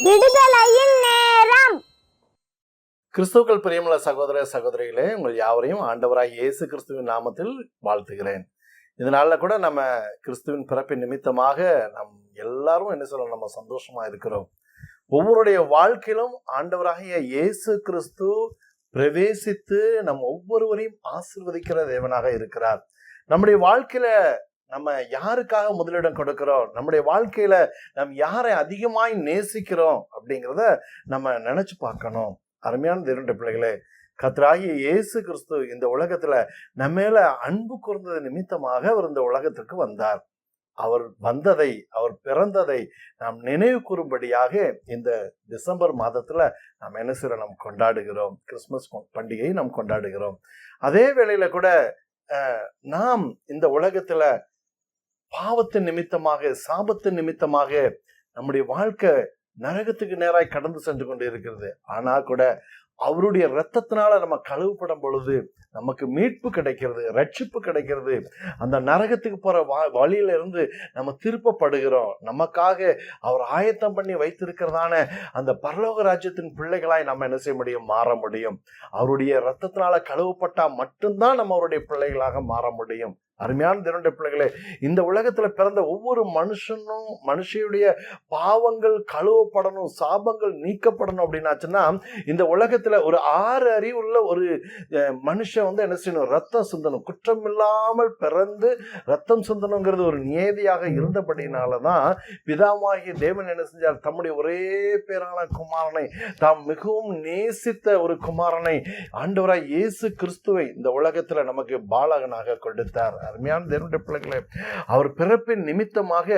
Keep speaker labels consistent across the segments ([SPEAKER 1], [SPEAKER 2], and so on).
[SPEAKER 1] விடுதலையின் நேரம்.
[SPEAKER 2] கிறிஸ்துவுக்குள் பிரியமுள்ள சகோதர சகோதரிகளே, உங்கள் யாவரையும் ஆண்டவராய் இயேசு கிறிஸ்துவின் நாமத்தில் வாழ்த்துகிறேன். இதனால கூட நம்ம கிறிஸ்துவின் பிறப்பின் நிமித்தமாக நம் எல்லாரும் என்ன சொல்லணும், நம்ம சந்தோஷமா இருக்கிறோம். ஒவ்வொருடைய வாழ்க்கையிலும் ஆண்டவராகிய இயேசு கிறிஸ்து பிரவேசித்து நம் ஒவ்வொருவரையும் ஆசீர்வதிக்கிற தேவனாக இருக்கிறார். நம்முடைய வாழ்க்கையில நம்ம யாருக்காக முதலிடம் கொடுக்கிறோம், நம்முடைய வாழ்க்கையில நம்ம யாரை அதிகமாய் நேசிக்கிறோம் அப்படிங்கிறத நம்ம நினைச்சு பார்க்கணும். அருமையான தேவனுடைய பிள்ளைகளே, கர்த்தராகிய இயேசு கிறிஸ்து இந்த உலகத்துல நம்ம மேல அன்பு கூர்ந்தது நிமித்தமாக அவர் இந்த உலகத்திற்கு வந்தார். அவர் வந்ததை, அவர் பிறந்ததை நாம் நினைவு கூறும்படியாக இந்த டிசம்பர் மாதத்துல நாம் என்ன செய்யறோம், நாம் கொண்டாடுகிறோம். கிறிஸ்துமஸ் பண்டிகையை நாம் கொண்டாடுகிறோம். அதே வேளையில கூட நாம் இந்த உலகத்துல பாவத்தின் நிமித்தமாக, சாபத்தின் நிமித்தமாக நம்முடைய வாழ்க்கை நரகத்துக்கு நேராய் கடந்து சென்று கொண்டு இருக்கிறது. ஆனா கூட அவருடைய இரத்தத்தினால நம்ம கழுவப்படும் பொழுது நமக்கு மீட்பு கிடைக்கிறது, ரட்சிப்பு கிடைக்கிறது. அந்த நரகத்துக்கு போற வழியில இருந்து நம்ம திருப்பப்படுகிறோம். நமக்காக அவர் ஆயத்தம் பண்ணி வைத்திருக்கிறதான அந்த பரலோக ராஜ்யத்தின் பிள்ளைகளாய் நம்ம என்ன செய்ய முடியும், மாற முடியும். அவருடைய இரத்தத்தினால கழுவப்பட்டா மட்டும்தான் நம்ம அவருடைய பிள்ளைகளாக மாற முடியும். அருமையான தேவனுடைய பிள்ளைகளே, இந்த உலகத்துல பிறந்த ஒவ்வொரு மனுஷனுடைய பாவங்கள் கழுவப்படணும், சாபங்கள் நீக்கப்படணும். அப்படின்னாச்சுன்னா இந்த உலகத்துல ஒரு 6 அறிவுள்ள ஒரு மனுஷன் என்ன செய்யணும், ரத்தம் சிந்தணும். குற்றம் இல்லாமல் பிறந்து ரத்தம் சிந்தனுங்கிறது ஒரு நியதியாக இருந்தபடினாலதான் பிதாவாகிய தேவன் என்ன செஞ்சார், தம்முடைய ஒரே பேரான குமாரனை, தாம் மிகவும் நேசித்த ஒரு குமாரனை, ஆண்டவராய் இயேசு கிறிஸ்துவை இந்த உலகத்துல நமக்கு பாலகனாக கொடுத்தார். அருமையான தேவனுடைய பிள்ளைகளே, அவர் பிறப்பின் நிமித்தமாக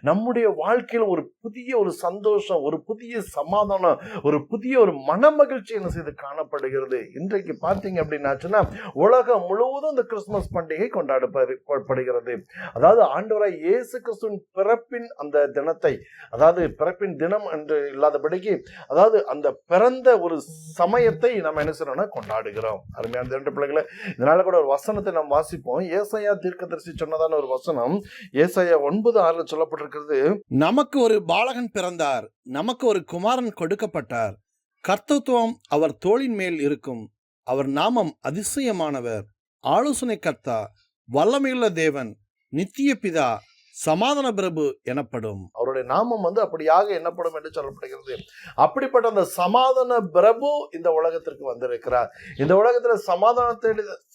[SPEAKER 2] நம்முடைய வாழ்க்கையில் ஒரு புதிய ஒரு சந்தோஷம், ஒரு புதிய சமாதானம், ஒரு புதிய ஒரு மன மகிழ்ச்சி என்ன செய்து காணப்படுகிறது. இன்றைக்கு பார்த்தீங்க அப்படின்னாச்சுன்னா உலகம் முழுவதும் இந்த கிறிஸ்துமஸ் பண்டிகை கொண்டாடப்படுகிறது. அதாவது ஆண்டவராய் இயேசு கிறிஸ்துவின் பிறப்பின் அந்த தினத்தை, அதாவது பிறப்பின் தினம் என்று இல்லாதபடிக்கு, அதாவது அந்த பிறந்த ஒரு சமயத்தை நம்ம என்ன செய்யறோம்னா கொண்டாடுகிறோம். அருமையான தேவனுடைய பிள்ளைகளே, இதனால கூட ஒரு வசனத்தை நாம் வாசிப்போம். ஏசாயா தீர்க்கதரிசி சொன்னதான ஒரு வசனம் ஏசாயா 9:6 சொல்லப்பட்டிருக்கிறது. நமக்கு ஒரு பாலகன் பிறந்தார், நமக்கு ஒரு குமாரன் கொடுக்கப்பட்டார், கர்த்தத்துவம் அவர் தோளின் மேல் இருக்கும், அவர் நாமம் அதிசயமானவர், ஆலோசனை கர்த்தா, வல்லமையுள்ள தேவன், நித்திய பிதா, சமாதான பிரபு எனப்படும். அவருடைய நாமம் அப்படியாக என்னப்படும் என்று சொல்லப்படுகிறது. அப்படிப்பட்ட அந்த சமாதான பிரபு இந்த உலகத்திற்கு வந்திருக்கிறார். இந்த உலகத்துல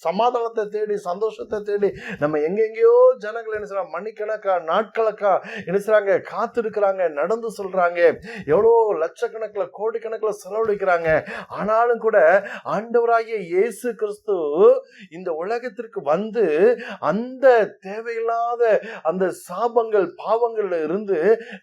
[SPEAKER 2] சமாதானத்தை தேடி சந்தோஷத்தை தேடி நம்ம எங்கெங்கயோ ஜனங்கள் என்ன செய்யறாங்க, மணிக்கணக்கா நாட்கணக்கா என்ன செய்றாங்க, காத்திருக்கிறாங்க, நடந்து சொல்றாங்க, எவ்வளோ லட்சக்கணக்கில் கோடிக்கணக்கில் செலவழிக்கிறாங்க. ஆனாலும் கூட ஆண்டவராகிய இயேசு கிறிஸ்து இந்த உலகத்திற்கு வந்து அந்த தேவையில்லாத அந்த சாபங்கள் பாவங்கள்ல இருந்து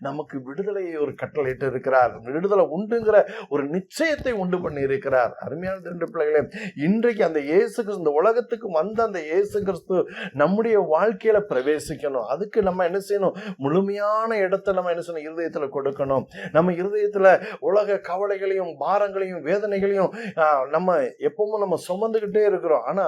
[SPEAKER 2] நமக்கு விடுதலையை ஒரு கட்டளையிட்டு இருக்கிறார். விடுதலை உண்டுங்கிற ஒரு நிச்சயத்தை உண்டு பண்ணி இருக்கிறார். அருமையான ரெண்டு பிள்ளைகளே, இன்றைக்கு அந்த இயேசு கிறிஸ்து இந்த உலகத்துக்கு வந்த அந்த இயேசு கிறிஸ்து நம்முடைய வாழ்க்கையில பிரவேசிக்கணும். அதுக்கு நம்ம என்ன செய்யணும், முழுமையான இடத்தை நம்ம என்ன செய்யணும், இருதயத்துல கொடுக்கணும். நம்ம இருதயத்துல உலக கவலைகளையும் பாரங்களையும் வேதனைகளையும் நம்ம எப்பவும் நம்ம சுமந்துகிட்டே இருக்கிறோம். ஆனா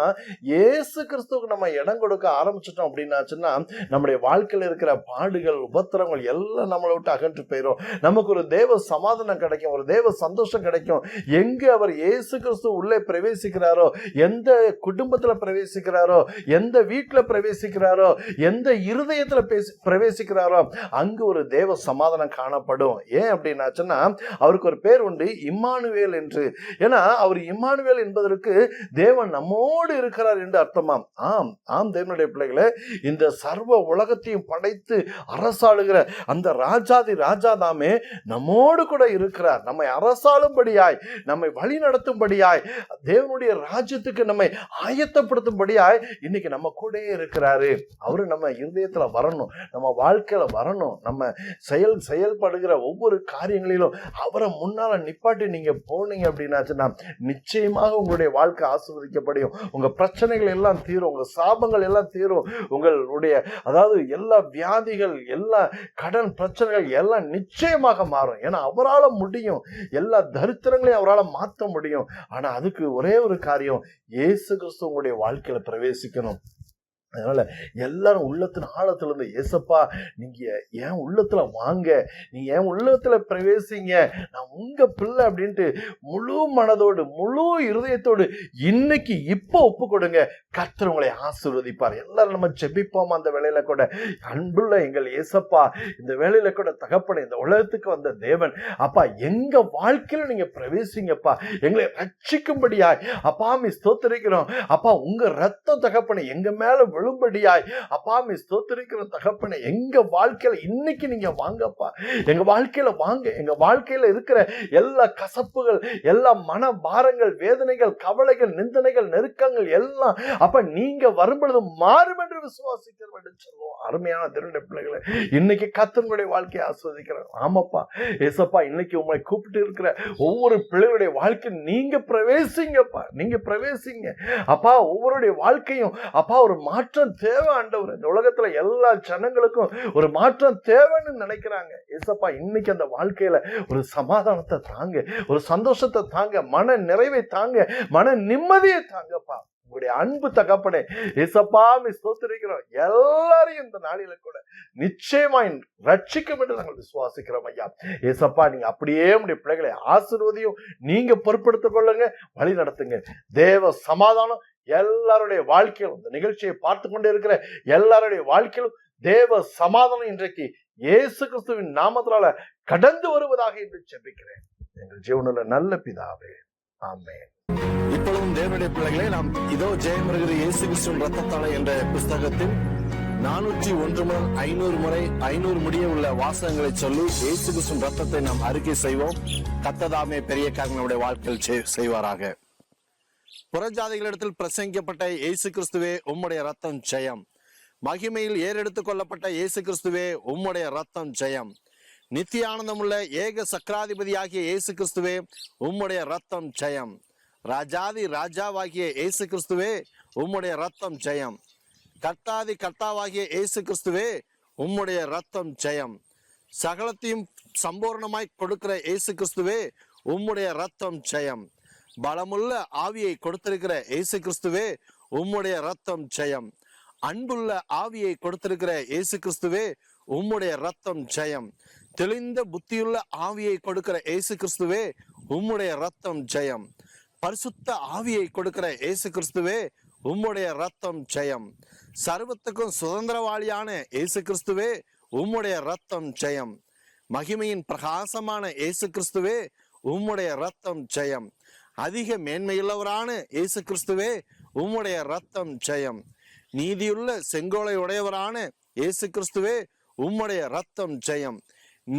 [SPEAKER 2] இயேசு கிறிஸ்துவுக்கு நம்ம இடம் கொடுக்க ஆரம்பிச்சிட்டோம் அப்படின்னாச்சுன்னா நம்முடைய வாழ்க்கையில இருக்கிற பாடுகள் உபத்திரங்கள் எல்லாம் நம்மளை விட்டு அகன்று போயிடும். நமக்கு ஒரு தேவ சமாதானம் கிடைக்கும், ஒரு தேவ சந்தோஷம் கிடைக்கும். எங்க அவர் இயேசு கிறிஸ்து உள்ளே பிரவேசிக்கிறாரோ, எந்த குடும்பத்துல பிரவேசிக்கிறாரோ, எந்த வீட்டுல பிரவேசிக்கிறாரோ, எந்த இருதயத்துல பிரவேசிக்கிறாரோ, அங்கு ஒரு தேவ சமாதானம் காணப்படும். ஏன் அப்படின்னாச்சுன்னா அவருக்கு ஒரு பேர் உண்டு, இம்மானுவேல் என்று. ஏன்னா அவர் இம்மானுவேல் என்பதற்கு தேவன் நம்மோடு இருக்கிறார் என்று அர்த்தமாம். ஆம் ஆம் தேவனுடைய பிள்ளைகளே, இந்த சர்வ உலகத்தையும் படைத்து அரசாளுகிற அந்த ராஜாதி ராஜாதாமே நம்மோடு கூட இருக்கிறார். நம்மை அரசாளும்படியாய், நம்மை வழி நடத்தும்படியாய், தேவனுடைய ராஜ்யத்துக்கு நம்மை ஆயத்தப்படுத்தும்படியாய் இன்னைக்கு நம்ம கூட இருக்கிறாரு. அவரு நம்ம இருதயத்துல வரணும், நம்ம வாழ்க்கையில வரணும். நம்ம செயல்படுகிற ஒவ்வொரு காரியங்களிலும் அவரை முன்னால நிப்பாட்டி நீங்க போனீங்க அப்படின்னாச்சுன்னா நிச்சயமாக உங்களுடைய வாழ்க்கை ஆசீர்வதிக்கப்படும். உங்க பிரச்சனைகள் எல்லாம் தீரும், உங்க சாபங்கள் எல்லாம் தீரும். உங்களுடைய அதாவது எல்லா வியாதிகள், எல்லா கடன் பிரச்சனைகள் எல்லாம் நிச்சயமாக மாறும். ஏன்னா அவரால் முடியும், எல்லா தரித்திரங்களையும் அவரால் மாற்ற முடியும். ஆனா அதுக்கு ஒரே ஒரு காரியம், இயேசு கிறிஸ்து உங்களுடைய வாழ்க்கையில பிரவேசிக்கணும். அதனால எல்லாரும் உள்ளத்தின் ஆழத்துல இருந்து, ஏசப்பா நீங்க என் உள்ளத்துல வாங்க, நீங்க என் உள்ளத்துல பிரவேசிங்க, நான் உங்க பிள்ளை அப்படின்ட்டு முழு மனதோடு முழு இருதயத்தோடு இன்னைக்கு இப்போ ஒப்பு கொடுங்க. கர்த்தர் உங்களை ஆசீர்வதிப்பார். எல்லாரும் நம்ம ஜெபிப்போம். அந்த வேளையில கூட, அன்புள்ள எங்கள் ஏசப்பா, இந்த வேளையில கூட தகப்பனே, இந்த உலகத்துக்கு வந்த தேவன் அப்பா, எங்க வாழ்க்கையில நீங்க பிரவேசிங்கப்பா, எங்களை ரட்சிக்கும்படியாய் அப்பா மீ ஸ்தோத்திரிக்கிறோம். அப்பா உங்க ரத்தம் தகப்பனே எங்க மேல விழும்படியாய் அப்பா மீ ஸ்தோத்திரிக்கிறோம் தகப்பனே. எங்க வாழ்க்கையில இன்னைக்கு நீங்க வாங்கப்பா, எங்க வாழ்க்கையில வாங்க. எங்க வாழ்க்கையில இருக்கிற எல்லா கசப்புகள், எல்லா மன பாரங்கள், வேதனைகள், கவலைகள், நிந்தனைகள், நெருக்கங்கள் எல்லாம் அப்ப நீங்க வரும்பொழுது மாறும் என்று விசுவாசிக்கிறோம் என்று சொல்லுவோம். அருமையான திருடைய பிள்ளைகளை, இன்னைக்கு கர்த்தருடைய வாழ்க்கையை ஆஸ்வதிக்கிறோம். ஆமாப்பா ஏசப்பா, இன்னைக்கு உங்களை கூப்பிட்டு இருக்கிற ஒவ்வொரு பிள்ளைகளுடைய வாழ்க்கை நீங்க பிரவேசிங்கப்பா, நீங்க பிரவேசிங்க அப்பா. ஒவ்வொருடைய வாழ்க்கையும் அப்பா ஒரு மாற்றம் தேவை ஆண்டவர். இந்த உலகத்துல எல்லா ஜனங்களுக்கும் ஒரு மாற்றம் தேவைன்னு நினைக்கிறாங்க. ஏசப்பா இன்னைக்கு அந்த வாழ்க்கையில ஒரு சமாதானத்தை தாங்க, ஒரு சந்தோஷத்தை தாங்க, மன நிறைவை தாங்க, மன நிம்மதியை தாங்கப்பா. உங்களுடைய அன்பு தகப்பனே ஏசப்பா மீ ஸ்தோத்திரிக்கிறோம். எல்லாரையும் இந்த நாளில கூட நிச்சயமாய் ரட்சிக்கும் என்று நாங்கள் விசுவாசிக்கிறோம் ஐயா. ஏசப்பா நீங்க அப்படியே உங்களுடைய பிள்ளைகளை ஆசீர்வதியும், நீங்க பொறுப்படுத்திக் கொள்ளுங்க, வழி நடத்துங்க. தேவ சமாதானம் எல்லாருடைய வாழ்க்கையிலும், இந்த நிகழ்ச்சியை பார்த்து கொண்டே இருக்கிற எல்லாருடைய வாழ்க்கையிலும் தேவ சமாதானம் இன்றைக்கு இயேசு கிறிஸ்துவின் நாமத்தினால கடந்து வருவதாக என்று ஜெபிக்கிறேன் எங்கள் ஜீவனுள்ள நல்ல பிதாவே, ஆமென். இப்பொழுதும் தேவனுடைய பிள்ளைகளை, நாம் இதோ ஜெயம் வருகிற இயேசு கிறிஸ்துவின் ரத்தத்தாலே என்ற புஸ்தகத்தில் 401 முதல் 500 முறை 500 முடிய உள்ள வாசகங்களை சொல்லி இயேசு கிறிஸ்துவின் ரத்தத்தை நாம் அறிக்கை செய்வோம். கர்த்ததாமே பெரிய காரியங்களுடைய வாழ்க்கையில் செய்வாராக. புறஜாதிகளிடத்தில் பிரசங்கிக்கப்பட்ட இயேசு கிறிஸ்துவே உம்முடைய ரத்தம் ஜெயம். மகிமையில் ஏறெடுத்துக் கொள்ளப்பட்ட இயேசு கிறிஸ்துவே உம்முடைய ரத்தம் ஜெயம். நித்திய ஆனந்தமுள்ள ஏக சக்கராதிபதியாகிய இயேசு கிறிஸ்துவே உம்முடைய ரத்தம் ஜெயம். ராஜாதி ராஜாவாகிய இயேசு கிறிஸ்துவே உம்முடைய ரத்தம் ஜெயம். கர்த்தாதி கர்த்தாவாகிய இயேசு கிறிஸ்துவே உம்முடைய ரத்தம் ஜெயம். சகலத்தையும் சம்பூர்ணமாய் கொடுக்கிற இயேசு கிறிஸ்துவே உம்முடைய ரத்தம் ஜெயம். பலமுள்ள ஆவியை கொடுத்திருக்கிற இயேசு கிறிஸ்துவே உம்முடைய ரத்தம் ஜெயம். அன்புள்ள ஆவியை கொடுத்திருக்கிற இயேசு கிறிஸ்துவே உம்முடைய ரத்தம் ஜெயம். தெளிந்த புத்தியுள்ள ஆவியை கொடுக்கிற இயேசு கிறிஸ்துவே உம்முடைய ரத்தம் ஜெயம். பரிசுத்த ஆவியை கொடுக்கிற இயேசு கிறிஸ்துவே உம்முடைய ரத்தம் ஜெயம். சர்வத்துக்கும் சுதந்திரவாளியான இயேசு கிறிஸ்துவே உம்முடைய ரத்தம் ஜெயம். மகிமையின் பிரகாசமான இயேசு கிறிஸ்துவே உம்முடைய ரத்தம் ஜெயம். அதிக மேன்மையுள்ளவரான இயேசு கிறிஸ்துவே உம்முடைய ரத்தம் ஜெயம். நீதியுள்ள செங்கோலை உடையவரான இயேசு கிறிஸ்துவே உம்முடைய ரத்தம் ஜெயம்.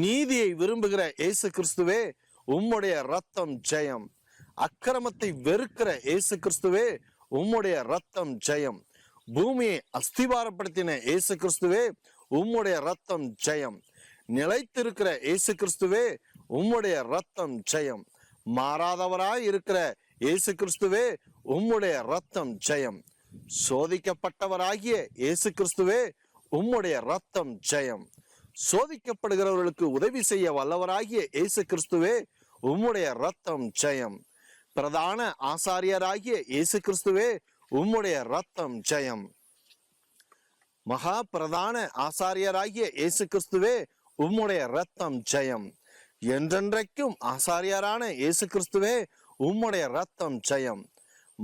[SPEAKER 2] நீதியை விரும்புகிற இயேசு கிறிஸ்துவே உம்முடைய ரத்தம் ஜெயம். அக்கிரமத்தை வெறுக்கிற இயேசு கிறிஸ்துவே உம்முடைய ரத்தம் ஜெயம். பூமியை அஸ்திவாரப்படுத்தின இயேசு கிறிஸ்துவே உம்முடைய ரத்தம் ஜெயம். நிலைத்திருக்கிற இயேசு கிறிஸ்துவே உம்முடைய ரத்தம் ஜெயம். மாறாதவராய் இருக்கிற இயேசு கிறிஸ்துவே உம்முடைய ரத்தம் ஜெயம். சோதிக்கப்பட்டவராகிய இயேசு கிறிஸ்துவே உம்முடைய ரத்தம் ஜெயம். சோதிக்கப்படுகிறவர்களுக்கு உதவி செய்ய வல்லவராகிய இயேசு கிறிஸ்துவே உம்முடைய ரத்தம் ஜெயம். பிரதான ஆசாரியராகிய இயேசு கிறிஸ்துவே உம்முடைய ரத்தம் ஜெயம். மகா பிரதான ஆசாரியராகிய இயேசு கிறிஸ்துவே உம்முடைய ரத்தம் ஜெயம். என்றென்றைக்கும் ஆசாரியரான இயேசு கிறிஸ்துவே உம்முடைய ரத்தம் ஜெயம்.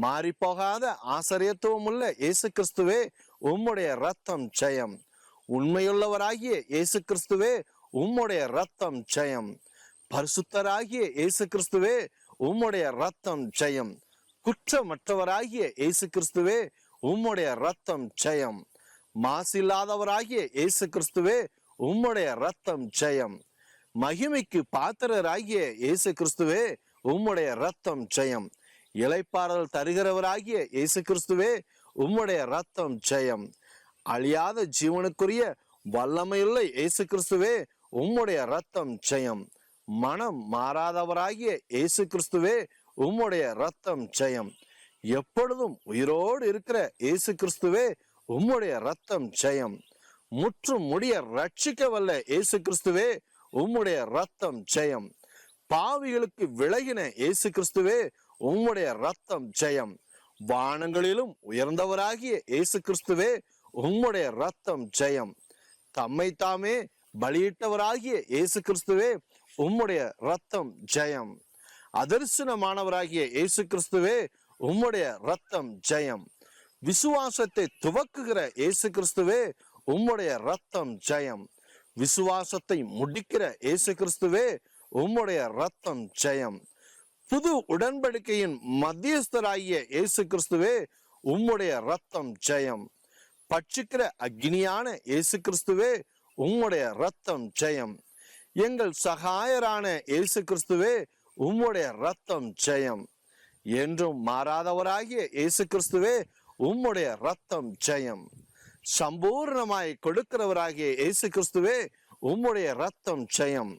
[SPEAKER 2] மாறி போகாத ஆசாரியத்துவம் உள்ள இயேசு கிறிஸ்துவே உம்முடைய ரத்தம் ஜெயம். உண்மையுள்ளவராகிய இயேசு கிறிஸ்துவே உம்முடைய ரத்தம் ஜெயம். பரிசுத்தராகிய இயேசு கிறிஸ்துவே உம்முடைய ரத்தம் ஜெயம். குற்றமற்றவராகிய இயேசு கிறிஸ்துவே உம்முடைய ரத்தம் ஜெயம். மாசில்லாதவராகிய இயேசு கிறிஸ்துவே உம்முடைய ரத்தம் ஜெயம். மகிமைக்கு பாத்திரராகிய இயேசு கிறிஸ்துவே உம்முடைய ரத்தம் ஜெயம். இளைப்பாறுதல் தருகிறவராகிய இயேசு கிறிஸ்துவே உம்முடைய ரத்தம் ஜெயம். அழியாத ஜீவனுக்குரிய வல்லமையுள்ள இயேசு கிறிஸ்துவே உம்முடைய ரத்தம் ஜெயம். மனம் மாறாதவராகிய இயேசு கிறிஸ்துவே உம்முடைய ரத்தம் ஜெயம். எப்பொழுதும் உயிரோடு இருக்கிற இயேசு கிறிஸ்துவே உம்முடைய ரத்தம் ஜெயம். முற்றும் முடிய ரட்சிக்க வல்ல இயேசு கிறிஸ்துவே உம்முடைய ரத்தம் ஜெயம். பாவிகளுக்கு விலகின இயேசு கிறிஸ்துவே உம்முடைய ரத்தம் ஜெயம். வானங்களிலும் உயர்ந்தவராகிய இயேசு கிறிஸ்துவே உம்முடைய ரத்தம் ஜெயம். தம்மை தாமே பலியிட்டவராகிய இயேசு கிறிஸ்துவே, உம்முடைய ரத்தம் ஜெயம். அதர்சனமானவராகிய இயேசு கிறிஸ்துவே, உம்முடைய ரத்தம் ஜெயம். விசுவாசத்தை துவக்குகிற இயேசு கிறிஸ்துவே, உம்முடைய ரத்தம் ஜெயம். விசுவாசத்தை முடிக்கிற இயேசு கிறிஸ்துவே, உம்முடைய ரத்தம் ஜெயம். புது உடன்படிக்கையின் மத்தியஸ்தராகிய இயேசு கிறிஸ்துவே, உம்முடைய ரத்தம் ஜெயம். பட்சிக்கிற அக்னியான இயேசு கிறிஸ்துவே, உம்முடைய ரத்தம் ஜெயம். எங்கள் சகாயரான இயேசு கிறிஸ்துவே, உம்முடைய ரத்தம் ஜெயம். என்றும் மாறாதவராகிய இயேசு கிறிஸ்துவே, உம்முடைய ரத்தம் ஜெயம். சம்பூர்ணமாய் கொடுக்கிறவராகிய இயேசு கிறிஸ்துவே, உம்முடைய ரத்தம் ஜெயம்.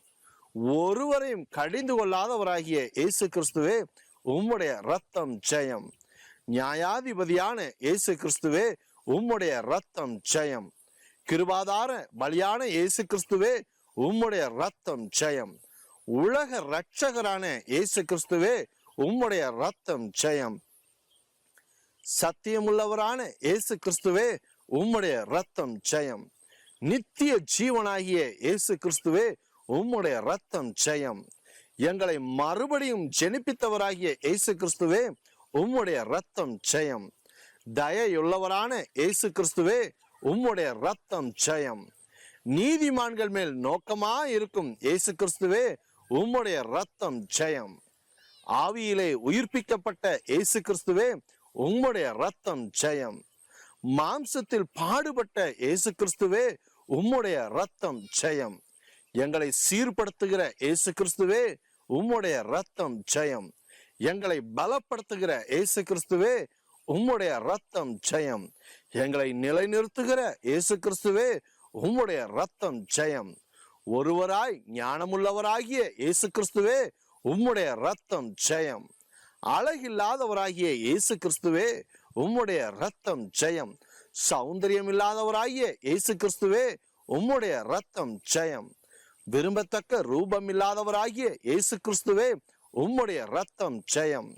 [SPEAKER 2] ஒருவரையும் கடிந்து கொள்ளாதவராகிய இயேசு கிறிஸ்துவே, உம்முடைய ரத்தம் ஜெயம். நியாயாதிபதியான இயேசு கிறிஸ்துவே, உம்முடைய ரத்தம் ஜெயம். கிருபாதார பலியான இயேசு கிறிஸ்துவே, உம்முடைய ரத்தம் ஜெயம். உலக இரட்சகரான இயேசு கிறிஸ்துவே, உம்முடைய ரத்தம் ஜெயம். சத்தியமுள்ளவரான இயேசு கிறிஸ்துவே, உம்முடைய ரத்தம் ஜெயம். நித்திய ஜீவனாகிய இயேசு கிறிஸ்துவே, உம்முடைய ரத்தம் ஜெயம். எங்களை மறுபடியும் ஜெனிப்பித்தவராகிய இயேசு கிறிஸ்துவே, உம்முடைய ரத்தம் ஜெயம். தயையுள்ளவரான இயேசு கிறிஸ்துவே, உம்முடைய ரத்தம் ஜெயம். நீதிமான்கள் மேல் நோக்கமா இருக்கும் இயேசு கிறிஸ்துவே, உம்முடைய ரத்தம் ஜெயம். ஆவியிலே உயிர்ப்பிக்கப்பட்ட இயேசு கிறிஸ்துவே, உம்முடைய ரத்தம் ஜெயம். மாம்சத்தில் பாடுபட்ட இயேசு கிறிஸ்துவே, உம்முடைய ரத்தம் ஜெயம். எங்களை சீர்படுத்துகிற இயேசு கிறிஸ்துவே, உம்முடைய ரத்தம் ஜெயம். எங்களை பலப்படுத்துகிற இயேசு கிறிஸ்துவே, உம்முடைய ரத்தம் ஜெயம். எங்களை நிலைநிறுத்துகிற இயேசு கிறிஸ்துவே, உம்முடைய ரத்தம் ஜெயம். ஒருவராய் ஞானமுள்ளவராகிய இயேசு கிறிஸ்துவே, உம்முடைய ரத்தம் ஜெயம். அழகில்லாதவராகிய இயேசு கிறிஸ்துவே, உம்முடைய ரத்தம் ஜெயம். சௌந்தரியம் இல்லாதவராகிய இயேசு கிறிஸ்துவே, உம்முடைய ரத்தம் ஜெயம். விரும்பத்தக்க ரூபம் இல்லாதவராகிய இயேசு கிறிஸ்துவே, உம்முடைய ரத்தம் ஜெயம்.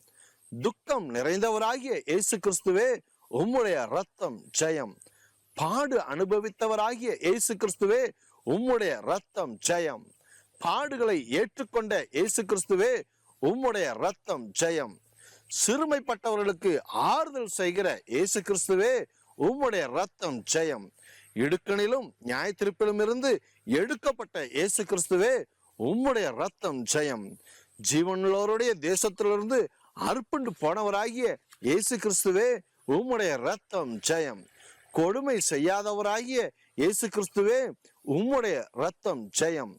[SPEAKER 2] துக்கம் நிறைந்தவராகிய இயேசு கிறிஸ்துவே, உம்முடைய ரத்தம் ஜெயம். பாடு அனுபவித்தவராகிய இயேசு கிறிஸ்துவே, உம்முடைய ரத்தம் ஜெயம். பாடுகளை ஏற்றுக்கொண்ட இயேசு கிறிஸ்துவே, உம்முடைய ரத்தம் ஜெயம். சிறுமைப்பட்டவர்களுக்கு ஆறுதல் செய்கிற இயேசு கிறிஸ்துவே, உம்முடைய ரத்தம் ஜெயம். இடுக்கணிலும் நியாய தீர்ப்பிலும் இருந்து எடுக்கப்பட்ட இயேசு கிறிஸ்துவே, உம்முடைய ரத்தம் ஜெயம். ஜீவனுள்ளவருடைய தேசத்திலிருந்து அர்ப்பண்டு போனவராகிய இயேசு கிறிஸ்துவே, உம்முடைய ரத்தம் ஜெயம். கொடுமை செய்யாதவராகிய இயேசு கிறிஸ்துவே, உம்முடைய ரத்தம் ஜெயம்.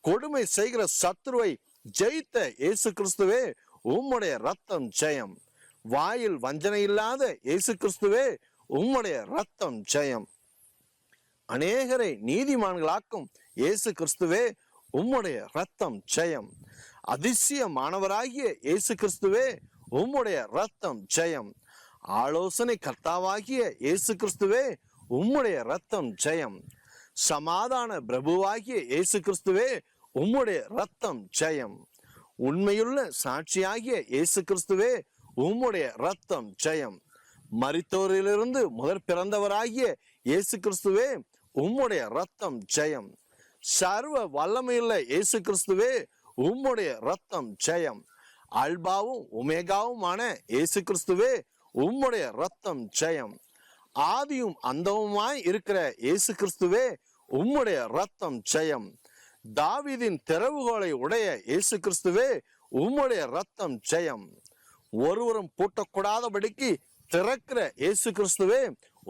[SPEAKER 2] கொடுமை செய்கிற சத்துருவை ஜெயித்த இயேசு கிறிஸ்துவே, உம்முடைய ரத்தம் ஜெயம். வாயில் வஞ்சனை இல்லாத இயேசு கிறிஸ்துவே, உம்முடைய ரத்தம் ஜெயம். அநேகரை நீதிமான்களாக்கும் இயேசு கிறிஸ்துவே, உம்முடைய ரத்தம் ஜெயம். அதிசயமானவராகிய இயேசு கிறிஸ்துவே, உம்முடைய ரத்தம் ஜெயம். ஆலோசனை கர்த்தாவாகிய இயேசு கிறிஸ்துவே, உம்முடைய ரத்தம் ஜெயம். சமாதான பிரபுவாகிய இயேசு கிறிஸ்துவே, உம்முடைய ரத்தம் ஜெயம். உண்மையுள்ள சாட்சியாகிய இயேசு கிறிஸ்துவே, உம்முடைய ரத்தம் ஜெயம். மரித்தோரிலிருந்து முதற் பிறந்தவராகிய இயேசு கிறிஸ்துவே, உம்முடைய ரத்தம் ஜெயம். சர்வ வல்லமையுள்ள இயேசு கிறிஸ்துவே, உம்முடைய ரத்தம் ஜெயம். அல்பாவும் உமேகாவுமான இயேசு கிறிஸ்துவே, உம்முடைய ரத்தம் ஜெயம். ஆதியும் அந்தவுமாய் இருக்கிற இயேசு கிறிஸ்துவே, உம்முடைய ரத்தம் ஜெயம். தாவீதின் திறவுகோலை உடைய இயேசு கிறிஸ்துவே, உம்முடைய ரத்தம் ஜெயம். ஒருவரும் பூட்டக்கூடாதபடிக்கு திறக்கிற இயேசு கிறிஸ்துவே,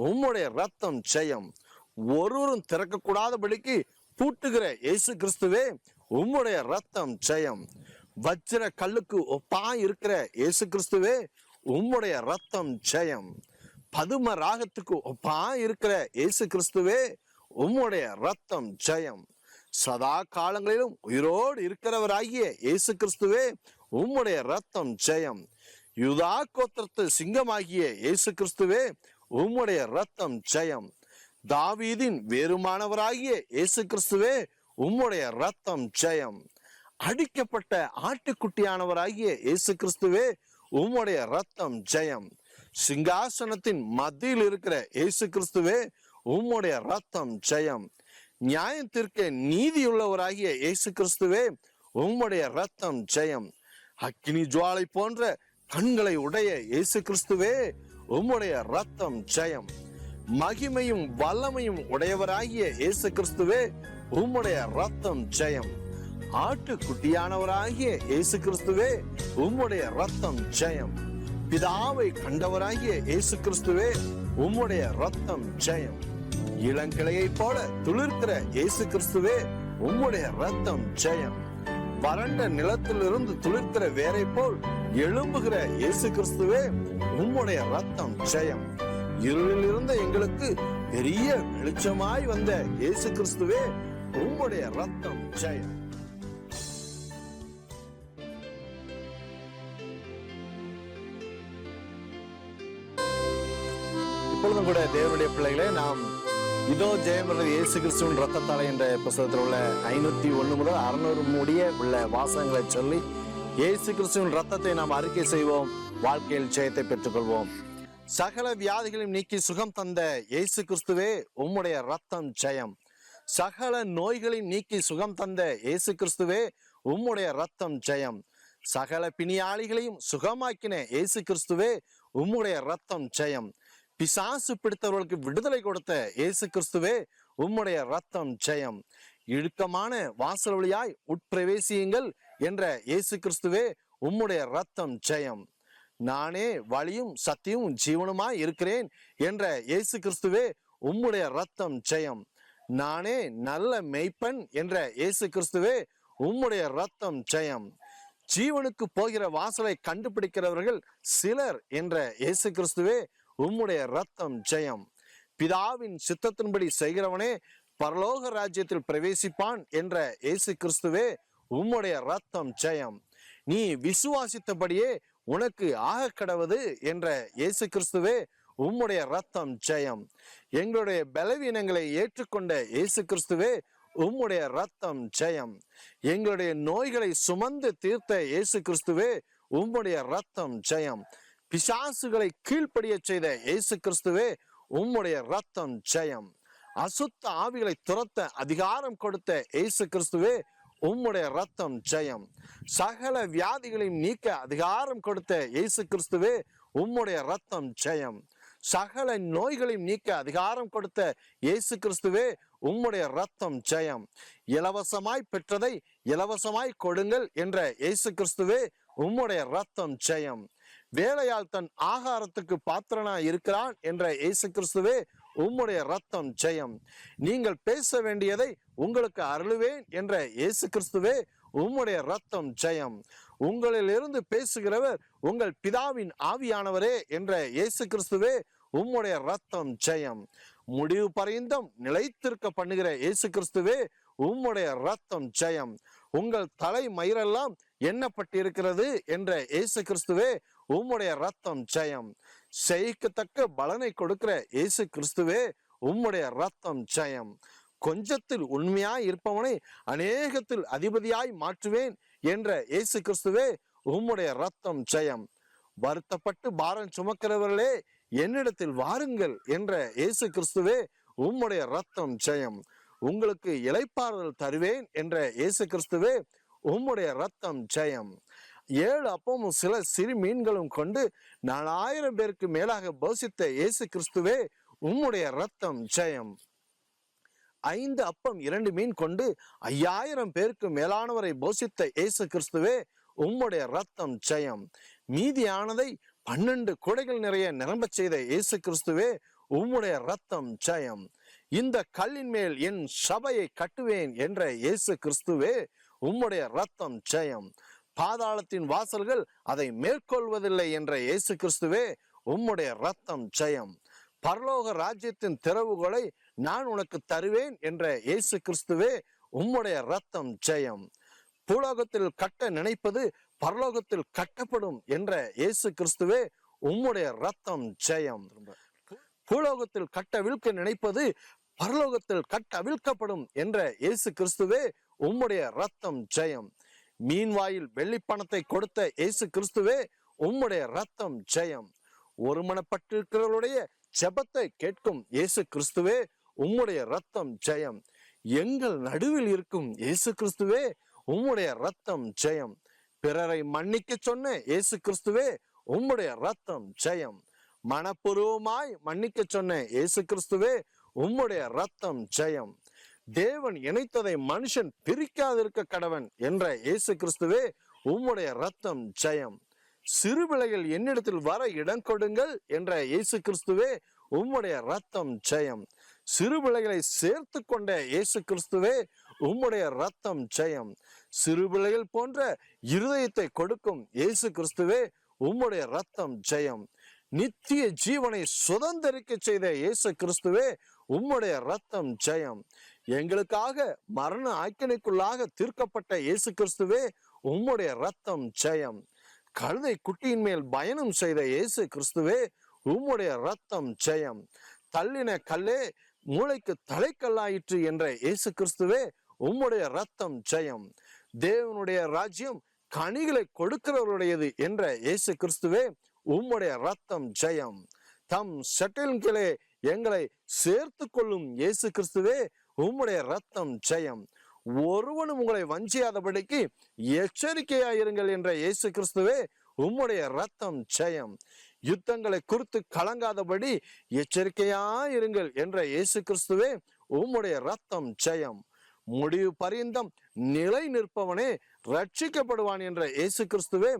[SPEAKER 2] உம்முடைய ரத்தம் ஜெயம். ஒருவரும் திறக்கக்கூடாதபடிக்கு பூட்டுகிற இயேசு கிறிஸ்துவே, உம்முடைய ரத்தம் ஜெயம். வஜ்ர கல்லுக்கு ஒப்பா இருக்கிற இயேசு கிறிஸ்துவே, உம்முடைய ரத்தம் ஜெயம். பதும ராகத்துக்கு ஒப்பா இருக்கிற இயேசு கிறிஸ்துவே, உம்முடைய ரத்தம் ஜெயம். சதா காலங்களிலும் உயிரோடு இருக்கிறவராகிய இயேசு கிறிஸ்துவே, உம்முடைய ரத்தம் ஜெயம். யூதா கோத்திரத்து சிங்கமாகிய இயேசு கிறிஸ்துவே, உம்முடைய ரத்தம் ஜெயம். தாவீதின் வேறுமானவராகிய இயேசு கிறிஸ்துவே, உம்முடைய ரத்தம் ஜெயம். அடிக்கப்பட்ட ஆட்டுக்குட்டியானவராகிய இயேசு கிறிஸ்துவே, உம்முடைய ரத்தம் ஜெயம். சிங்காசனத்தின் மத்தியில் இருக்கிற இயேசு கிறிஸ்துவே, உம்முடைய ரத்தம் ஜெயம். நியாயத்திற்கு நீதியுள்ளவராகிய இயேசு கிறிஸ்துவே, உம்முடைய ரத்தம் ஜெயம். அக்கினி ஜுவாலை போன்ற கண்களை உடைய இயேசு கிறிஸ்துவே, உம்முடைய ரத்தம் ஜெயம். மகிமையும் வல்லமையும் உடையவராகிய இயேசு கிறிஸ்துவே, உம்முடைய ரத்தம் ஜெயம். ஆட்டுக்குட்டியானவராகிய இயேசு கிறிஸ்துவே, உம்முடைய ரத்தம் ஜெயம். பிதாவை கண்டவராகிய இயேசு கிறிஸ்துவே, உம்முடைய ரத்தம் ஜெயம். இளங்கிளையை போல துளிர்க்கிற இயேசு கிறிஸ்துவே, உம்முடைய ரத்தம் ஜெயம். வறண்ட நிலத்திலிருந்து துளிர்க்கிற வேரை போல் எழும்புகிற இயேசு கிறிஸ்துவே, உம்முடைய ரத்தம் ஜெயம். இருளில் இருந்த எங்களுக்கு பெரிய வெளிச்சமாய் வந்த இயேசு கிறிஸ்துவே, உம்முடைய ரத்தம் ஜெயம். இப்பொழுதும் கூட தேவனுடைய பிள்ளைகளே, நாம் இதோ ஜெயம் இயேசு கிறிஸ்துவின் ரத்தத்தாலே என்ற புத்தகத்தில் உள்ள 501 முதல் 600 முடிய உள்ள வாசகங்களை சொல்லி இயேசு கிறிஸ்துவின் ரத்தத்தை நாம் அறிக்கை செய்வோம். வாழ்க்கையில் ஜெயத்தை பெற்றுக்கொள்வோம். சகல வியாதிகளையும் நீக்கி சுகம் தந்த இயேசு கிறிஸ்துவே, உம்முடைய ரத்தம் ஜெயம். சகல நோய்களையும் நீக்கி சுகம் தந்த இயேசு கிறிஸ்துவே, உம்முடைய ரத்தம் ஜெயம். சகல பிணியாளிகளையும் சுகமாக்கின இயேசு கிறிஸ்துவே, உம்முடைய ரத்தம் ஜெயம். பிசாசு பிடித்தவர்களுக்கு விடுதலை கொடுத்த இயேசு கிறிஸ்துவே, உம்முடைய ரத்தம் ஜெயம். இழுக்கமான வாசல் வழியாய் உட்பிரவேசியுங்கள் என்ற இயேசு கிறிஸ்துவே, உம்முடைய ரத்தம் ஜெயம். நானே வழியும் சத்தியும் ஜீவனுமாய் இருக்கிறேன் என்ற இயேசு கிறிஸ்துவே, உம்முடைய ரத்தம் ஜெயம். நானே நல்ல மெய்ப்பன் என்ற இயேசு கிறிஸ்துவே, உம்முடைய ரத்தம் ஜெயம். ஜீவனுக்கு போகிற வாசலை கண்டுபிடிக்கிறவர்கள் சிலர் என்ற இயேசு கிறிஸ்துவே, உம்முடைய ரத்தம் ஜெயம். பிதாவின் சித்தத்தின்படி செய்கிறவனே பரலோக ராஜ்யத்தில் பிரவேசிப்பான் என்ற இயேசு கிறிஸ்துவே, உம்முடைய ரத்தம் ஜெயம். நீ விசுவாசித்தபடியே உனக்கு ஆக கடவது என்ற இயேசு கிறிஸ்துவே, உம்முடைய ரத்தம் ஜெயம். எங்களுடைய பலவீனங்களை ஏற்றுக்கொண்ட இயேசு கிறிஸ்துவே, உம்முடைய ரத்தம் ஜெயம். எங்களுடைய நோய்களை சுமந்து தீர்த்த இயேசு கிறிஸ்துவே, உம்முடைய ரத்தம் ஜெயம். பிசாசுகளை கீழ்ப்படிய செய்த இயேசு கிறிஸ்துவே, உம்முடைய ரத்தம் ஜெயம். அசுத்த ஆவிகளை துரத்த அதிகாரம் கொடுத்த இயேசு கிறிஸ்துவே, உம்முடைய ரத்தம் ஜெயம். சகல வியாதிகளையும் நீக்க அதிகாரம் கொடுத்த இயேசு கிறிஸ்துவே, உம்முடைய ரத்தம் ஜெயம். சகல நோய்களையும் நீக்க அதிகாரம் கொடுத்த இயேசு கிறிஸ்துவே, உம்முடைய ரத்தம் ஜெயம். இலவசமாய் பெற்றதை இலவசமாய் கொடுங்கள் என்ற இயேசு கிறிஸ்துவே, உம்முடைய ரத்தம் ஜெயம். வேலையால் தன் ஆகாரத்துக்கு பாத்திரனா இருக்கிறான் என்ற இயேசு கிறிஸ்துவே, உம்முடைய ரத்தம் ஜெயம். நீங்கள் பேச வேண்டியதை உங்களுக்கு அருளுவேன் என்ற இயேசு கிறிஸ்துவே, உம்முடைய ரத்தம் ஜெயம். உங்களில் இருந்து பேசுகிறவர் உங்கள் பிதாவின் ஆவியானவரே என்ற இயேசு கிறிஸ்துவே, உம்முடைய ரத்தம் ஜெயம். முடிவு பரியந்தம் நிலைத்திருக்க பண்ணுகிற இயேசு கிறிஸ்துவே, உம்முடைய ரத்தம் ஜெயம். உங்கள் தலை மயிரெல்லாம் எண்ணப்பட்டிருக்கிறது என்ற இயேசு கிறிஸ்துவே, உம்முடைய ரத்தம் ஜெயம். செய்யத்தக்க பலனை கொடுக்கிற இயேசு கிறிஸ்துவே, உம்முடைய ரத்தம் ஜெயம். கொஞ்சத்தில் உண்மையாய் இருப்பவனை அநேகத்தில் அதிபதியாய் மாற்றுவேன் என்ற இயேசு கிறிஸ்துவே, உம்முடைய ரத்தம் ஜெயம். வருத்தப்பட்டு பாரம் சுமக்கிறவர்களே என்னிடத்தில் வாருங்கள் என்ற இயேசு கிறிஸ்துவே, உம்முடைய ரத்தம் ஜெயம். உங்களுக்கு இளைப்பாறுதல் தருவேன் என்ற இயேசு கிறிஸ்துவே, உம்முடைய ரத்தம் ஜெயம். 7 அப்பமும் சில சிறு மீன்களும் கொண்டு 4000 பேருக்கு மேலாக போஷித்த இயேசு கிறிஸ்துவே, உம்முடைய ரத்தம் ஜெயம். 5 அப்பம் 2 மீன் கொண்டு 5000 பேருக்கு மேலானவரை போஷித்த இயேசு கிறிஸ்துவே, உம்முடைய ரத்தம் ஜெயம். மீதியானதை 12 கூடைகள் நிறைய நிரம்ப செய்த இயேசு கிறிஸ்துவே, உம்முடைய ரத்தம் ஜெயம். இந்த கல்லின் மேல் என் சபையை கட்டுவேன் என்ற இயேசு கிறிஸ்துவே, உம்முடைய ரத்தம் ஜெயம். பாதாளத்தின் வாசல்கள் அதை மேற்கொள்வதில்லை என்ற இயேசு கிறிஸ்துவே, உம்முடைய ரத்தம் ஜெயம். பரலோக ராஜ்யத்தின் திறவுகளை நான் உனக்கு தருவேன் என்ற இயேசு கிறிஸ்துவே, உம்முடைய ரத்தம் ஜெயம். பூலோகத்தில் கட்ட நினைப்பது பரலோகத்தில் கட்டப்படும் என்ற இயேசு கிறிஸ்துவே, உம்முடைய ரத்தம் ஜெயம். பூலோகத்தில் கட்டவிழ்க்க நினைப்பது பரலோகத்தில் கட்டவிழ்க்கப்படும் என்ற இயேசு கிறிஸ்துவே, உம்முடைய ரத்தம் ஜெயம். மீன்வாயில் வெள்ளிப்பணத்தை கொடுத்த இயேசு கிறிஸ்துவே, உம்முடைய ரத்தம் ஜெயம். ஒருமனப்பட்டிருக்கிறவருடைய ஜெபத்தை கேட்கும் இயேசு கிறிஸ்துவே, உம்முடைய ரத்தம் ஜெயம். எங்கள் நடுவில் இருக்கும் இயேசு கிறிஸ்துவே, உம்முடைய ரத்தம் ஜெயம். பிறரை மன்னிக்க சொன்ன இயேசு கிறிஸ்துவே, உம்முடைய ரத்தம் ஜெயம். மனப்பூர்வமாய் மன்னிக்க சொன்ன இயேசு கிறிஸ்துவே, உம்முடைய ரத்தம் ஜெயம். தேவன் இணைத்ததை மனுஷன் பிரிக்காதிருக்க கடவன் என்ற இயேசு கிறிஸ்துவே, உம்முடைய ரத்தம் ஜெயம். சிறு பிள்ளைகள் என்னிடத்தில் வர இடம் கொடுங்கள் என்ற இயேசு கிறிஸ்துவே, உம்முடைய ரத்தம் ஜெயம். சிறு பிள்ளைகளை சேர்த்து கொண்ட இயேசு கிறிஸ்துவே, உம்முடைய ரத்தம் ஜெயம். சிறு பிள்ளைகள் போன்ற இருதயத்தை கொடுக்கும் இயேசு கிறிஸ்துவே, உம்முடைய ரத்தம் ஜெயம். நித்திய ஜீவனை சுதந்திரிக்க செய்த இயேசு கிறிஸ்துவே, உம்முடைய ரத்தம் ஜெயம். எங்களுக்காக மரண ஆக்கினைக்குள்ளாக தீர்க்கப்பட்ட இயேசு கிறிஸ்துவே, உம்முடைய ரத்தம் ஜெயம். கழுதை குட்டியின் மேல் பயணம் செய்த இயேசு கிறிஸ்துவே, உம்முடைய ரத்தம் ஜெயம். தள்ளின கல்லே மூளைக்கு தலைக்கல்லாயிற்று என்ற இயேசு கிறிஸ்துவே, உம்முடைய ரத்தம் ஜெயம். தேவனுடைய ராஜ்யம் கனிகளை கொடுக்கிறவருடையது என்ற இயேசு கிறிஸ்துவே, உம்முடைய ரத்தம் ஜெயம். தம் சட்டில்களே எங்களை சேர்த்து கொள்ளும் இயேசு கிறிஸ்துவே, உம்முடைய ரத்தம் ஜெயம். ஒருவனும் உங்களை வஞ்சியாதபடிக்கு எச்சரிக்கையாயிருங்கள் என்ற இயேசு கிறிஸ்துவே, உம்முடைய ரத்தம் ஜெயம். யுத்தங்களை குறித்து கலங்காதபடி எச்சரிக்கையாயிருங்கள் என்ற இயேசு கிறிஸ்துவே, உம்முடைய ரத்தம் ஜெயம். முடிவு பரியந்தம் நிலை நிற்பவனே ரட்சிக்கப்படுவான் என்ற இயேசு கிறிஸ்துவே,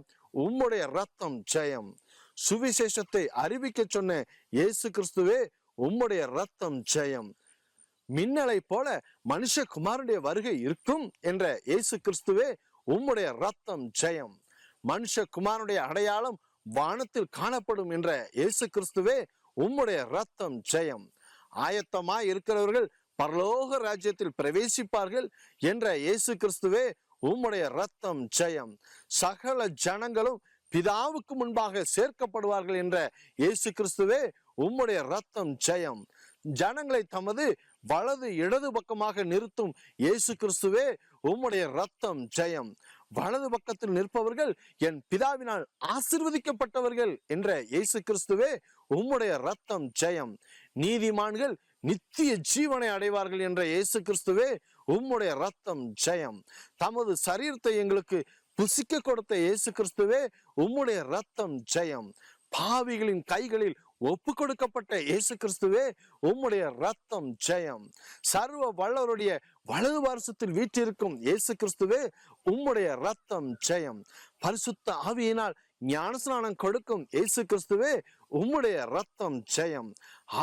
[SPEAKER 2] உம்முடைய ரத்தம் ஜெயம். சுவிசேஷத்தை அறிவிக்க சொன்ன இயேசு கிறிஸ்துவே, உம்முடைய ரத்தம் ஜெயம். மின்னலை போல மனுஷகுமாரனுடைய வருகை இருக்கும் என்ற இயேசு கிறிஸ்துவே, உம்முடைய ரத்தம் ஜெயம். மனுஷகுமாரனுடைய அடையாளம் வானத்தில் காணப்படும் என்ற இயேசு கிறிஸ்துவே, உம்முடைய ரத்தம் ஜெயம். ஆயத்தமாய் இருக்கிறவர்கள் பரலோக ராஜ்யத்தில் பிரவேசிப்பார்கள் என்ற இயேசு கிறிஸ்துவே, உம்முடைய ரத்தம் ஜெயம். சகல ஜனங்களும் பிதாவுக்கு முன்பாக சேர்க்கப்படுவார்கள் என்ற இயேசு கிறிஸ்துவே, உம்முடைய ரத்தம் ஜெயம். ஜனங்களை தமது வலது இடது பக்கமாக நிறுத்தும் இயேசு கிறிஸ்துவே, உம்முடைய ரத்தம் ஜெயம். வலது பக்கத்தில் நிற்பவர்கள் என் பிதாவினால் ஆசீர்வதிக்கப்பட்டவர்கள் என்ற இயேசு கிறிஸ்துவே, உம்முடைய ரத்தம் ஜெயம். நீதிமான்கள் நித்திய ஜீவனை அடைவார்கள் என்ற இயேசு கிறிஸ்துவே, உம்முடைய ரத்தம் ஜெயம். தமது சரீரத்தை எங்களுக்கு புசிக்க கொடுத்த இயேசு கிறிஸ்துவே, உம்முடைய ரத்தம் ஜெயம். பாவிகளின் கைகளில் ஒப்பு கொடுக்கப்பட்ட இயேசு கிறிஸ்துவே, உம்முடைய ரத்தம் ஜெயம். சர்வ வல்லவருடைய வலது வாரசத்தில் வீற்றிருக்கும் இயேசு கிறிஸ்துவே, உம்முடைய ரத்தம் ஜெயம். பரிசுத்த ஆவியினால் ஞானஸ்நானம் கொடுக்கும் இயேசு கிறிஸ்துவே, உம்முடைய ரத்தம் ஜெயம்.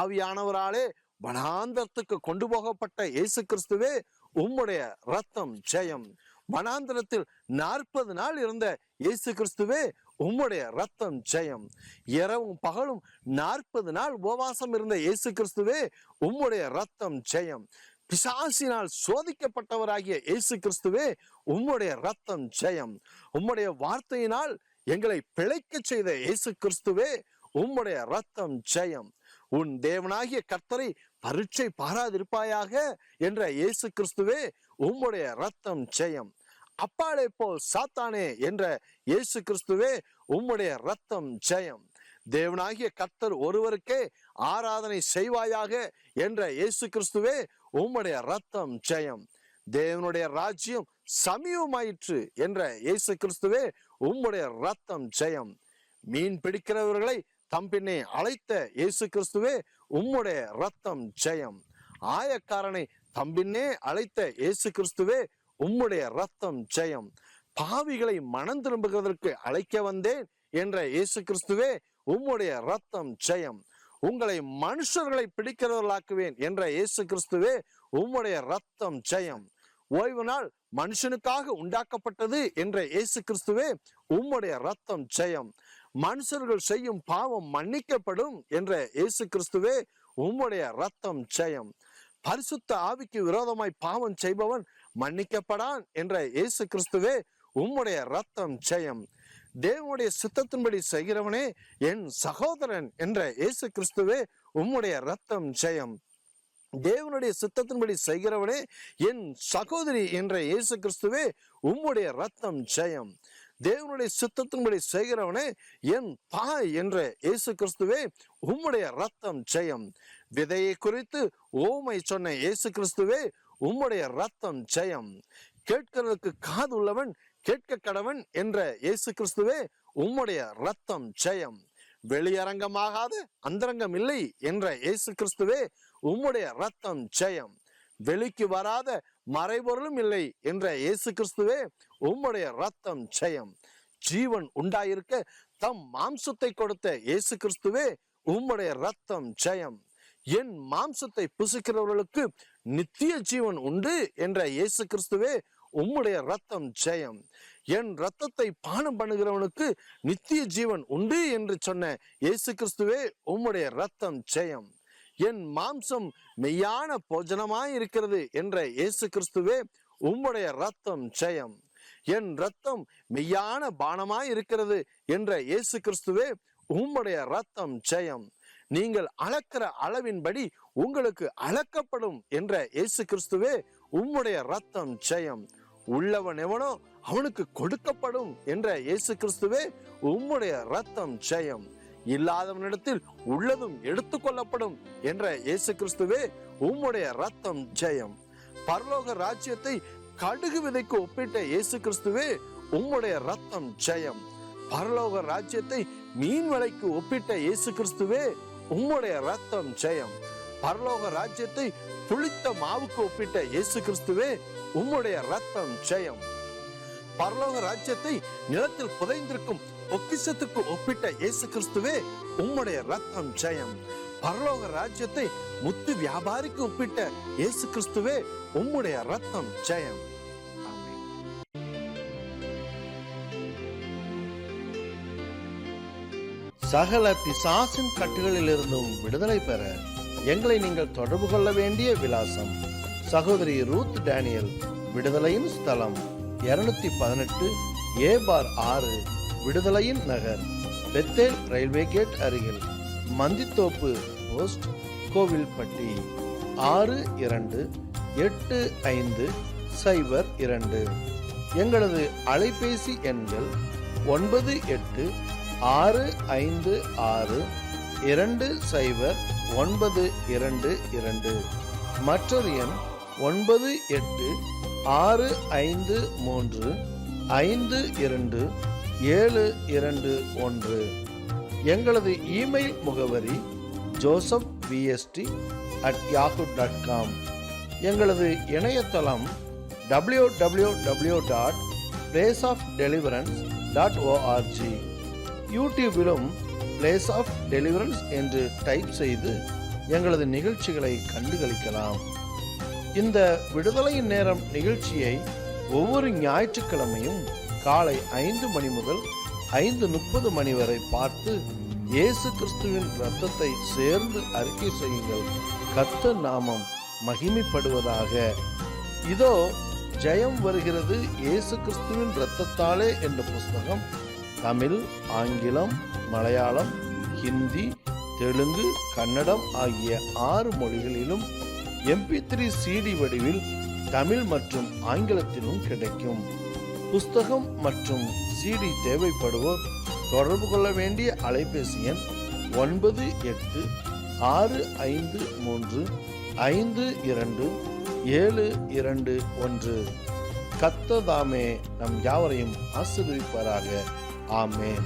[SPEAKER 2] ஆவியானவராலே வனாந்தரத்துக்கு கொண்டு போகப்பட்ட இயேசு கிறிஸ்துவே, உம்முடைய ரத்தம் ஜெயம். வனாந்தரத்தில் 40 நாள் இருந்த இயேசு கிறிஸ்துவே, உம்முடைய ரத்தம் ஜெயம். இரவும் பகலும் 40 நாள் உபவாசம் இருந்த இயேசு கிறிஸ்துவே, உம்முடைய ரத்தம் ஜெயம். பிசாசினால் சோதிக்கப்பட்டவராகிய இயேசு கிறிஸ்துவே, உம்முடைய ரத்தம் ஜெயம். உம்முடைய வார்த்தையினால் எங்களை பிழைக்க செய்த இயேசு கிறிஸ்துவே, உம்முடைய ரத்தம் ஜெயம். உன் தேவனாகிய கர்த்தரை பரீட்சை பாராதிருப்பாயாக என்ற இயேசு கிறிஸ்துவே, உம்முடைய ரத்தம் ஜெயம். அப்பாலே போல் சாத்தானே என்ற இயேசு கிறிஸ்துவே, உம்முடைய ரத்தம் ஜெயம். தேவனாகிய கர்த்தர் ஒருவருக்கே ஆராதனை செய்வாயாக என்ற இயேசு கிறிஸ்துவே, உம்முடைய ரத்தம் ஜெயம். தேவனுடைய ராஜ்யம் சமீபமாயிற்று என்ற இயேசு கிறிஸ்துவே, உம்முடைய ரத்தம் ஜெயம். மீன் பிடிக்கிறவர்களை தம் பின்னே அழைத்த இயேசு கிறிஸ்துவே, உம்முடைய ரத்தம் ஜெயம். ஆயக்காரனை தம் பின்னே அழைத்த இயேசு கிறிஸ்துவே, உம்முடைய ரத்தம் ஜெயம். பாவிகளை மனம் திரும்புவதற்கு அழைக்க வந்தேன் என்ற இயேசு கிறிஸ்துவே, உம்முடைய ரத்தம் ஜெயம். உங்களை மனுஷர்களை பிடிக்கிறவர்களாக்குவேன் என்ற இயேசு கிறிஸ்துவே, உம்முடைய ரத்தம் ஜெயம். ஓய்வு நாள் மனுஷனுக்காக உண்டாக்கப்பட்டது என்ற இயேசு கிறிஸ்துவே, உம்முடைய ரத்தம் ஜெயம். மனுஷர்கள் செய்யும் பாவம் மன்னிக்கப்படும் என்ற இயேசு கிறிஸ்துவே, உம்முடைய ரத்தம் ஜெயம். பரிசுத்த ஆவிக்கு விரோதமாய் பாவம் செய்பவன் மன்னிக்கப்படான் என்ற இயேசு கிறிஸ்துவே, உம்முடைய ரத்தம் ஜெயம். தேவனுடைய சித்தத்தின்படி செய்கிறவனே என் சகோதரன் என்ற இயேசு கிறிஸ்துவே, உம்முடைய ரத்தம் ஜெயம். தேவனுடைய சித்தத்தின்படி செய்கிறவனே என் சகோதரி என்ற இயேசு கிறிஸ்துவே, உம்முடைய ரத்தம் ஜெயம். தேவனுடைய சித்தத்தின்படி செய்கிறவனே என் தாய் என்ற இயேசு கிறிஸ்துவே, உம்முடைய ரத்தம் ஜெயம். விதையை குறித்து ஓமை சொன்ன இயேசு கிறிஸ்துவே உம்முடைய ரத்தம் ஜெயம். கேட்கிறதுக்கு காது உள்ளவன் கேட்க கடவன் என்ற இயேசு கிறிஸ்துவே உம்முடைய ரத்தம் ஜெயம். வெளியரங்கமாகாத அந்தரங்கம் இல்லை என்ற இயேசு கிறிஸ்துவே உம்முடைய ரத்தம் ஜெயம். வெளிக்கு வராத மறைபொருளும் இல்லை என்ற இயேசு கிறிஸ்துவே உம்முடைய ரத்தம் ஜெயம். ஜீவன் உண்டாயிருக்க தம் மாம்சத்தை கொடுத்த இயேசு கிறிஸ்துவே உம்முடைய ரத்தம் ஜெயம். என் மாம்சத்தை புசிக்கிறவர்களுக்கு நித்திய ஜீவன் உண்டு என்ற இயேசு கிறிஸ்துவே உம்முடைய ரத்தம் ஜெயம். என் ரத்தத்தை பானம் பண்ணுகிறவனுக்கு நித்திய ஜீவன் உண்டு என்று சொன்ன இயேசு கிறிஸ்துவே உம்முடைய ரத்தம் ஜெயம். என் மாம்சம் மெய்யான போஜனமாய் இருக்கிறது என்ற இயேசு கிறிஸ்துவே உம்முடைய ரத்தம் ஜெயம். என் ரத்தம் மெய்யான பானமாய் இருக்கிறது என்ற இயேசு கிறிஸ்துவே உம்முடைய ரத்தம் ஜெயம். நீங்கள் அளக்கிற அளவின்படி உங்களுக்கு அளக்கப்படும் என்ற இயேசு கிறிஸ்துவே உம்முடைய ரத்தம் ஜெயம். உள்ளவன் எவனோ அவனுக்கு கொடுக்கப்படும் என்ற இயேசு கிறிஸ்துவே உம்முடைய ரத்தம் ஜெயம். இல்லாதவனிடத்தில் உள்ளதும் எடுத்துக்கொள்ளப்படும் என்ற இயேசு கிறிஸ்துவே உம்முடைய ரத்தம் ஜெயம். பரலோக ராஜ்யத்தை கடுகு விதைக்கு ஒப்பிட்ட இயேசு கிறிஸ்துவே உம்முடைய ரத்தம் ஜெயம். பரலோக ராஜ்யத்தை மீன் வலைக்கு ஒப்பிட்ட இயேசு கிறிஸ்துவே உம்முடைய ரத்தம் ஜெயம். பரலோக ராஜ்யத்தை புளித்த மாவுக்கு ஒப்பிட்ட இயேசு கிறிஸ்துவே உம்முடைய ரத்தம் ஜெயம். பரலோக ராஜ்யத்தை நிலத்தில் புதைந்திருக்கும் பொக்கிஷத்துக்கு ஒப்பிட்ட இயேசு கிறிஸ்துவே உம்முடைய ரத்தம் ஜெயம். பரலோக ராஜ்யத்தை முத்து வியாபாரிக்கு ஒப்பிட்ட இயேசு கிறிஸ்துவே உம்முடைய ரத்தம் ஜெயம். சகல பிசாசின் கட்டுகளில் இருந்தும் விடுதலை பெற எங்களை நீங்கள் தொடர்பு கொள்ள வேண்டிய விலாசம்: சகோதரி ரூத் டேனியல், விடுதலையின் ஸ்தலம் 218 A/6, விடுதலையின் நகர், பெத்தேல் ரயில்வே கேட் அருகில், மந்தித்தோப்பு போஸ்ட், கோவில்பட்டி 628502. எங்களது அலைபேசி எண்கள் 9865620922. மற்றொரு எண் 9863527221. எங்களது இமெயில் முகவரி josephvst@yahoo.com. எங்களது இணையதளம் www.placeofdeliverance.org. யூடியூபிலும் பிளேஸ் ஆஃப் டெலிவரன்ஸ் என்று டைப் செய்து எங்களது நிகழ்ச்சிகளை கண்டுகளிக்கலாம். இந்த விடுதலையின் நேரம் நிகழ்ச்சியை ஒவ்வொரு ஞாயிற்றுக்கிழமையும் காலை 5 மணி முதல் 5:30 மணி வரை பார்த்து இயேசு கிறிஸ்துவின் இரத்தத்தை சேர்ந்து அறிக்கை செய்யுங்கள். கர்த்தர் நாமம் மகிமைப்படுவதாக. இதோ ஜெயம் வருகிறது இயேசு கிறிஸ்துவின் இரத்தத்தாலே என்ற புஸ்தகம் தமிழ், ஆங்கிலம், மலையாளம், ஹிந்தி, தெலுங்கு, கன்னடம் ஆகிய 6 மொழிகளிலும் MP3 CD வடிவில் தமிழ் மற்றும் ஆங்கிலத்திலும் கிடைக்கும். புஸ்தகம் மற்றும் CD தேவைப்படுவோர் தொடர்பு கொள்ள வேண்டிய அலைபேசி எண் 9865252721. கர்த்தர் தாமே நம் யாவரையும் ஆசீர்வதிப்பாராக. ஆமென்.